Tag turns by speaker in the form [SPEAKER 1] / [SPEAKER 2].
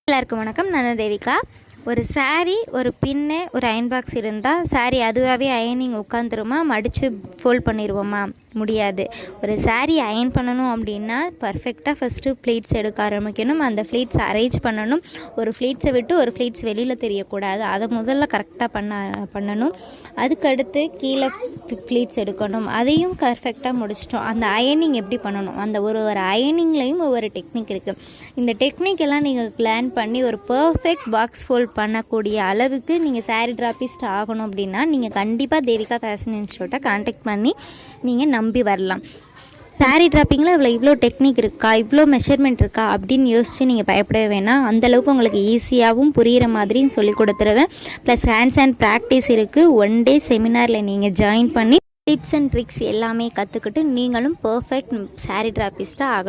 [SPEAKER 1] எல்லாருக்கும் வணக்கம். நான் தேவிகா. ஒரு சாரீ, ஒரு பின்னு, ஒரு அயன் பாக்ஸ் இருந்தால் சாரீ அதுவாகவே அயனிங் உட்காந்துருமா? மடித்து ஃபோல்ட் பண்ணிடுவோமா? முடியாது. ஒரு சாரீ அயன் பண்ணணும் அப்படின்னா பர்ஃபெக்டாக ஃபஸ்ட்டு ப்ளீட்ஸ் எடுக்க ஆரம்பிக்கணும். அந்த ப்ளீட்ஸ் அரேஞ்ச் பண்ணணும். ஒரு ப்ளீட்ஸை விட்டு ஒரு ப்ளீட்ஸ் வெளியில் தெரியக்கூடாது. அதை முதல்ல கரெக்டாக பண்ணணும். அதுக்கடுத்து கீழே ப்ளீட்ஸ் எடுக்கணும். அதையும் பர்ஃபெக்டாக முடிச்சிட்டோம். அந்த அயனிங் எப்படி பண்ணணும்? அந்த ஒரு அயனிங்லேயும் ஒவ்வொரு டெக்னிக் இருக்குது. இந்த டெக்னிக் எல்லாம் நீங்கள் பிளான் பண்ணி ஒரு பர்ஃபெக்ட் பாக்ஸ் ஃபோல்ட் பண்ணக்கூடிய அளவுக்கு நீங்கள் சாரீ ட்ராப்பிஸ்ட் ஆகணும் அப்படின்னா நீங்கள் கண்டிப்பாக தேவிகா ஃபேஷன் இன்ஸ்டியூட்டை கான்டாக்ட் பண்ணி நீங்கள் நம்பி வரலாம். சாரீ ட்ராப்பிங்கில் இவ்வளோ டெக்னிக் இருக்கா, இவ்வளோ மெஷர்மெண்ட் இருக்கா அப்படின்னு யோசித்து நீங்கள் பயப்படவே வேணாம். அந்தளவுக்கு உங்களுக்கு ஈஸியாகவும் புரிகிற மாதிரின்னு சொல்லி கொடுத்துருவேன். ப்ளஸ் ஹேண்ட்ஸ் அண்ட் ப்ராக்டிஸ் இருக்குது. 1 டே செமினாரில் நீங்கள் ஜாயின் பண்ணி டிப்ஸ் அண்ட் ட்ரிக்ஸ் எல்லாமே கற்றுக்கிட்டு நீங்களும் பர்ஃபெக்ட் சாரீ ட்ராப்பிஸ்ட்டாக ஆகலாம்.